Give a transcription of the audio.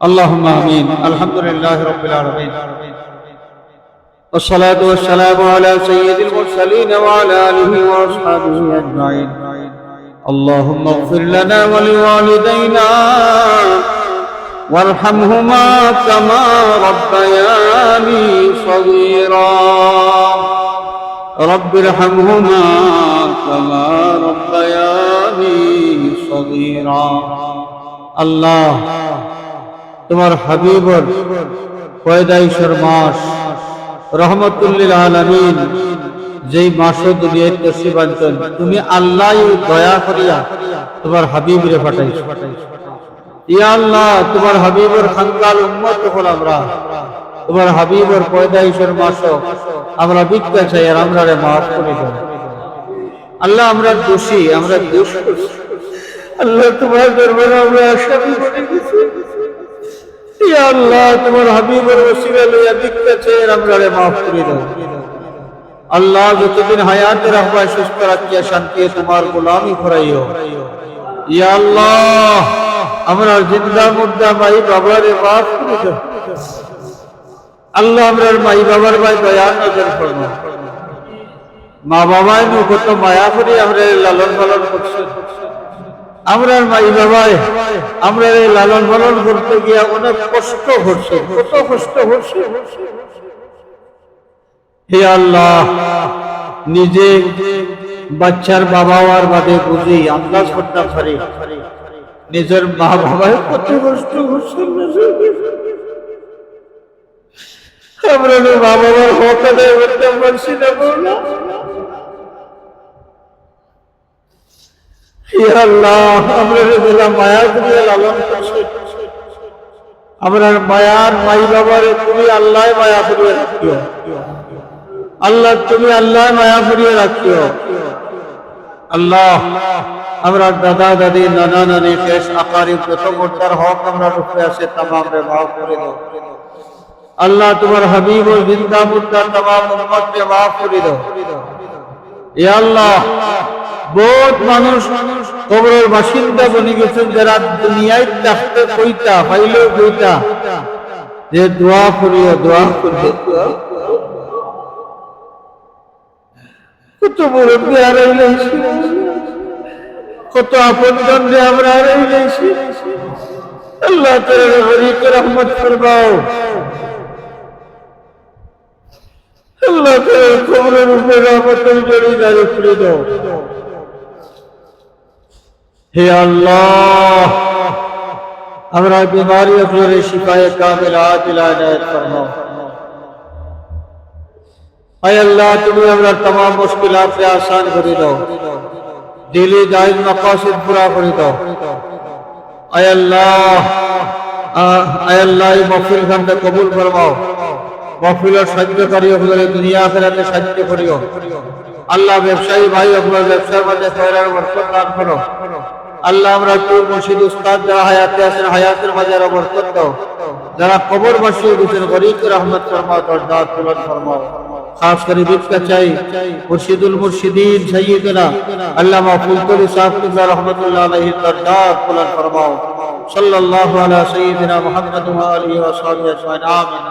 اللهم آمين. الحمد لله رب العالمين، والصلاة والسلام على سيد المرسلين وعلى آله وأصحابه أجمعين. اللهم اغفر لنا ولوالدينا وارحمهما كما ربياني صغيرا. رب ارحمهما كما ربياني صغيرا. আল্লাহ, তোমার হাবিবর পয়দাইশের মাস রহমতুল্লিল আলামিন যেই মাসে দুনিয়ায় তশরিফ আনছেন, তুমি আল্লাহ দয়া করিয়া তোমার হাবিবরে পাঠাইছো। ইয়া আল্লাহ, তোমার হাবিবর খানকাল উম্মত হল আমরা, তোমার হাবিবর পয়দাইশের মাস আমরা ভিক্ষা চাই, আর আমরা মাফ করে দাও। আল্লাহ, আমরা দোষী, আমরা দোষ করছি। আল্লাহ, তোমার দরবারে আমরা আশামি বনে গেছি। ইয়া আল্লাহ, তোমার হাবিবের ওসিলা লইয়া ভিক্ষা চাই, আর আমরা মাফ করে দাও। আল্লাহ, যতদিন হায়াতে রাখবা সুস্থ রাখিয়া শান্তি তোমার গোলামি করাইও। ইয়া আল্লাহ, আমরা জিন্দা মুর্দা মাই বাবারে মাফ করে দাও। আল্লাহ, আমরার মাই বাবার ভাই দয়া নজর করো। মা বাবাই নু কত মায়া করে আমরা লালন পালন করছে। আমরার মাই বাবাই আমরা লালন পালন করতে গিয়া অনেক কষ্ট করছে, কত কষ্ট করছে। হে আল্লাহ, নিজে বাচ্চার বাবা আর বাদে বুঝি আন্দাজ করতে পারি নিজের মা বাবাই কত কষ্ট করছে। আমরা মা বাবার হক আদায় করতে পারছি না। বলো ইয়া আল্লাহ, আমরা দিলা মায়া করিয়া লালন করছি। আমরার মায়ার মাই বাবারে তুমি আল্লাহ মায়া করিয়া রাখিও। আল্লাহ, তুমি আল্লাহ মায়া করিয়া রাখিও। আল্লাহ, আমরা দাদা দাদি নানা নানি শেষ আকারিব যত মোর্চার হক আমরা রূপে আছে তামাম রে মাফ করে দাও। আল্লাহ, তোমার হাবিব ও জিন্দা মুর্দা তামাম উম্মত রে মাফ করে দাও। ইয়া আল্লাহ, বহুত মানুষ কবরের বাসিন্দা বনে গেছেন, যারা দুনিয়ায় থাকতে কইতা পাইলেও কইতা যে দোয়া করিও, দোয়া করিও। কত মুরব্বী হারাই লাইছি, কত আপনজন রে আমরা হারাই লাইছি। আল্লাহ, তাআলা গরিব রহমত ফরমাও। আল্লাহ, তাআলা কবরের উপরে রহমতের জড়ি দাঁড়িয়ে খুলে দাও। হে আল্লাহ, আমরা বিমারি অফরে শিফায়ে কামিল আজিল আনায়াত ফরমাও। হে আল্লাহ, তুমি আমরা तमाम মুশকিলাত কে আসান করে দাও, দিলি জায়েজ মাকাসিদ পুরা করে দাও। হে আল্লাহ, এই মাহফিল খানকে কবুল ফরমাও। মাহফিলের সাহায্যকারী হলে দুনিয়া আখিরাতে সাহায্য করিও। আল্লাহ, ব্যবসায়ী ভাই আপনার ব্যবসার মধ্যে খয়রার বরকত দান করো। আল্লাহ, আমরা পীর মুর্শিদ উস্তাদ যারা হায়াতে আছেন হায়াতের মাঝে বরকত দাও। যারা কবরবাসী হয়েছেন গরিব রহমত ফরমাও, দরজাত বুলন্দ ফরমাও। খাস করে ভিক্ষা চাই মুর্শিদুল মুর্শিদিন সাইয়্যিদনা আল্লামা ফুলতুলি সাহেব কিবলা রাহমাতুল্লাহ আলাইহি দরজাত বুলন্দ ফরমাও। সাল্লাল্লাহু আলা সাইয়্যিদিনা মুহাম্মদ ওয়া আলিহি ওয়া সাহবিহি আজমাইন। আমিন।